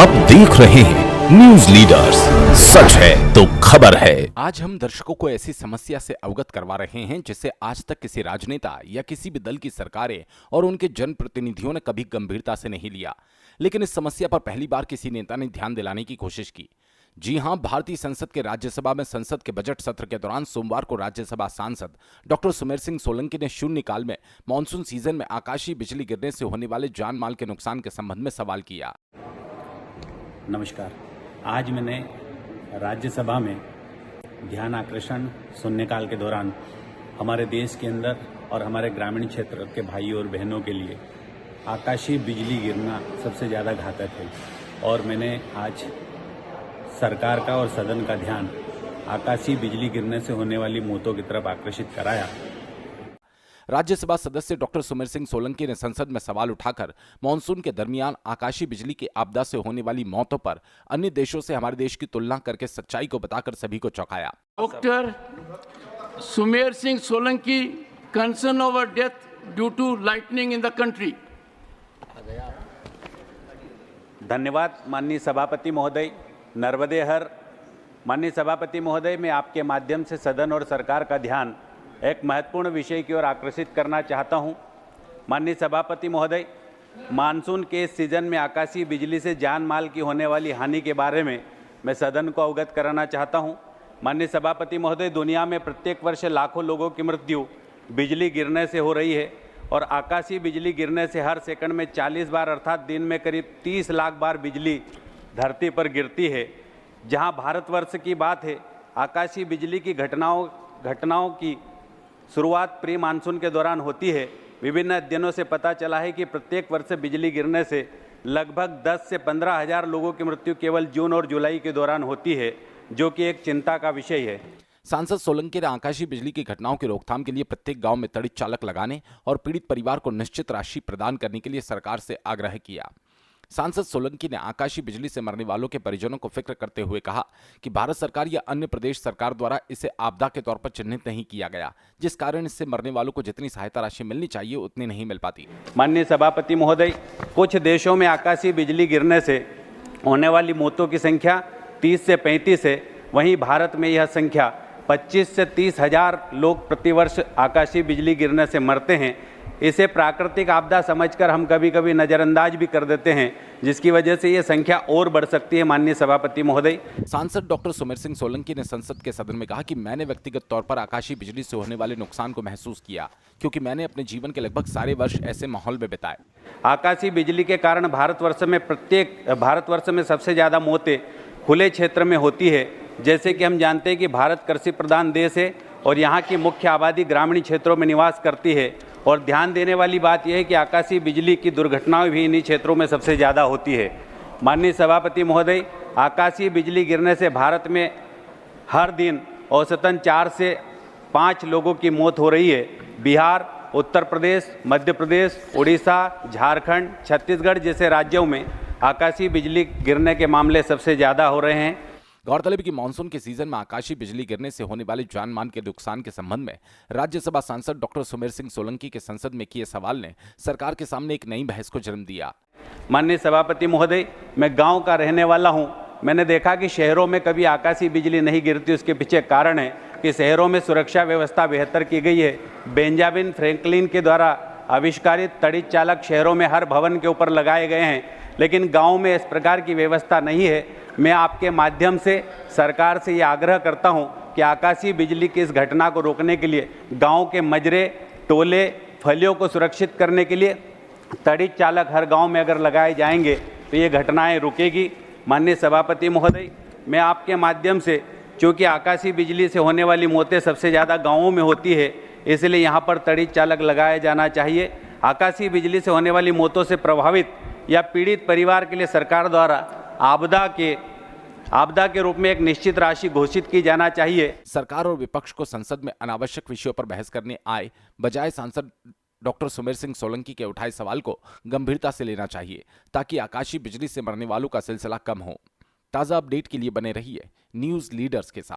आप देख रहे हैं न्यूज लीडर्स, सच है तो खबर है। आज हम दर्शकों को ऐसी समस्या से अवगत करवा रहे हैं जिसे आज तक किसी राजनेता या किसी भी दल की सरकारें और उनके जनप्रतिनिधियों ने कभी गंभीरता से नहीं लिया। लेकिन इस समस्या पर पहली बार किसी नेता ने ध्यान दिलाने की कोशिश की। जी हां, भारतीय संसद के राज्यसभा में संसद के बजट सत्र के दौरान सोमवार को राज्यसभा सांसद डॉक्टर सुमेर सिंह सोलंकी ने शून्यकाल में मानसून सीजन में आकाशीय बिजली गिरने से होने वाले जान माल के नुकसान के संबंध में सवाल किया। नमस्कार। आज मैंने राज्यसभा में ध्यान आकर्षण शून्यकाल के दौरान हमारे देश के अंदर और हमारे ग्रामीण क्षेत्र के भाइयों और बहनों के लिए आकाशीय बिजली गिरना सबसे ज़्यादा घातक है, और मैंने आज सरकार का और सदन का ध्यान आकाशीय बिजली गिरने से होने वाली मौतों की तरफ आकर्षित कराया। राज्यसभा सदस्य डॉक्टर सुमेर सिंह सोलंकी ने संसद में सवाल उठाकर मानसून के दरमियान आकाशीय बिजली की आपदा से होने वाली मौतों पर अन्य देशों से हमारे देश की तुलना करके सच्चाई को बताकर सभी को चौंकाया। Doctor Sumer Singh Solanki concern over death due to lightning in the country. धन्यवाद माननीय सभापति महोदय। नर्मदे हर। माननीय सभापति महोदय, मैं आपके माध्यम से सदन और सरकार का ध्यान एक महत्वपूर्ण विषय की ओर आकर्षित करना चाहता हूं। माननीय सभापति महोदय, मानसून के इस सीजन में आकाशीय बिजली से जान माल की होने वाली हानि के बारे में मैं सदन को अवगत कराना चाहता हूं। माननीय सभापति महोदय, दुनिया में प्रत्येक वर्ष लाखों लोगों की मृत्यु बिजली गिरने से हो रही है, और आकाशीय बिजली गिरने से हर सेकंड में 40 बार अर्थात दिन में करीब 30 लाख बार बिजली धरती पर गिरती है। जहां भारतवर्ष की बात है, आकाशीय बिजली की घटनाओं की शुरुआत प्री मानसून के दौरान होती है। विभिन्न अध्ययनों से पता चला है कि प्रत्येक वर्ष बिजली गिरने से लगभग 10 से 15 हजार लोगों की मृत्यु केवल जून और जुलाई के दौरान होती है, जो कि एक चिंता का विषय है। सांसद सोलंकी ने आकाशीय बिजली की घटनाओं की रोकथाम के लिए प्रत्येक गांव में तड़ित चालक लगाने और पीड़ित परिवार को निश्चित राशि प्रदान करने के लिए सरकार से आग्रह किया। सांसद सोलंकी ने आकाशीय बिजली से मरने वालों के परिजनों को फिक्र करते हुए कहा कि भारत सरकार या अन्य प्रदेश सरकार द्वारा इसे आपदा के तौर पर चिन्हित नहीं किया गया, जिस कारण इससे मरने वालों को जितनी सहायता राशि मिलनी चाहिए उतनी नहीं मिल पाती। माननीय सभापति महोदय, कुछ देशों में आकाशीय बिजली गिरने से होने वाली मौतों की संख्या 30 से 35 है। वहीं भारत में यह संख्या 25 से 30 हजार लोग प्रतिवर्ष आकाशीय बिजली गिरने से मरते हैं। इसे प्राकृतिक आपदा समझकर हम कभी कभी नज़रअंदाज भी कर देते हैं, जिसकी वजह से ये संख्या और बढ़ सकती है। माननीय सभापति महोदय, सांसद डॉक्टर सुमेर सिंह सोलंकी ने संसद के सदन में कहा कि मैंने व्यक्तिगत तौर पर आकाशीय बिजली से होने वाले नुकसान को महसूस किया, क्योंकि मैंने अपने जीवन के लगभग सारे वर्ष ऐसे माहौल में बिताए। आकाशीय बिजली के कारण भारतवर्ष में सबसे ज़्यादा मौतें खुले क्षेत्र में होती है। जैसे कि हम जानते हैं कि भारत कृषि प्रधान देश है और यहाँ की मुख्य आबादी ग्रामीण क्षेत्रों में निवास करती है, और ध्यान देने वाली बात यह है कि आकाशीय बिजली की दुर्घटनाएं भी इन्हीं क्षेत्रों में सबसे ज़्यादा होती है। माननीय सभापति महोदय, आकाशीय बिजली गिरने से भारत में हर दिन औसतन 4 से 5 लोगों की मौत हो रही है। बिहार, उत्तर प्रदेश, मध्य प्रदेश, उड़ीसा, झारखंड, छत्तीसगढ़ जैसे राज्यों में आकाशीय बिजली गिरने के मामले सबसे ज़्यादा हो रहे हैं। गौरतलब है कि मानसून के सीजन में आकाशीय बिजली गिरने से होने वाले जान माल के नुकसान के संबंध में राज्यसभा सांसद डॉक्टर सुमेर सिंह सोलंकी के संसद में किए सवाल ने सरकार के सामने एक नई बहस को जन्म दिया। माननीय सभापति महोदय, मैं गांव का रहने वाला हूं। मैंने देखा कि शहरों में कभी आकाशीय बिजली नहीं गिरती। उसके पीछे कारण है कि शहरों में सुरक्षा व्यवस्था बेहतर की गई है। बेंजामिन फ्रैंकलिन के द्वारा आविष्कारित तड़ित चालक शहरों में हर भवन के ऊपर लगाए गए हैं, लेकिन गाँव में इस प्रकार की व्यवस्था नहीं है। मैं आपके माध्यम से सरकार से ये आग्रह करता हूं कि आकाशीय बिजली की इस घटना को रोकने के लिए गांव के मजरे, टोले, फलियों को सुरक्षित करने के लिए तड़ित चालक हर गांव में अगर लगाए जाएंगे तो ये घटनाएं रुकेगी। माननीय सभापति महोदय, मैं आपके माध्यम से, चूँकि आकाशीय बिजली से होने वाली मौतें सबसे ज़्यादा गाँवों में होती है, इसलिए यहाँ पर तड़ित चालक लगाया जाना चाहिए। आकाशीय बिजली से होने वाली मौतों से प्रभावित या पीड़ित परिवार के लिए सरकार द्वारा आपदा के रूप में एक निश्चित राशि घोषित की जाना चाहिए। सरकार और विपक्ष को संसद में अनावश्यक विषयों पर बहस करने आए बजाय सांसद डॉक्टर सुमेर सिंह सोलंकी के उठाए सवाल को गंभीरता से लेना चाहिए, ताकि आकाशीय बिजली से मरने वालों का सिलसिला कम हो। ताज़ा अपडेट के लिए बने रहिए न्यूज लीडर्स के साथ।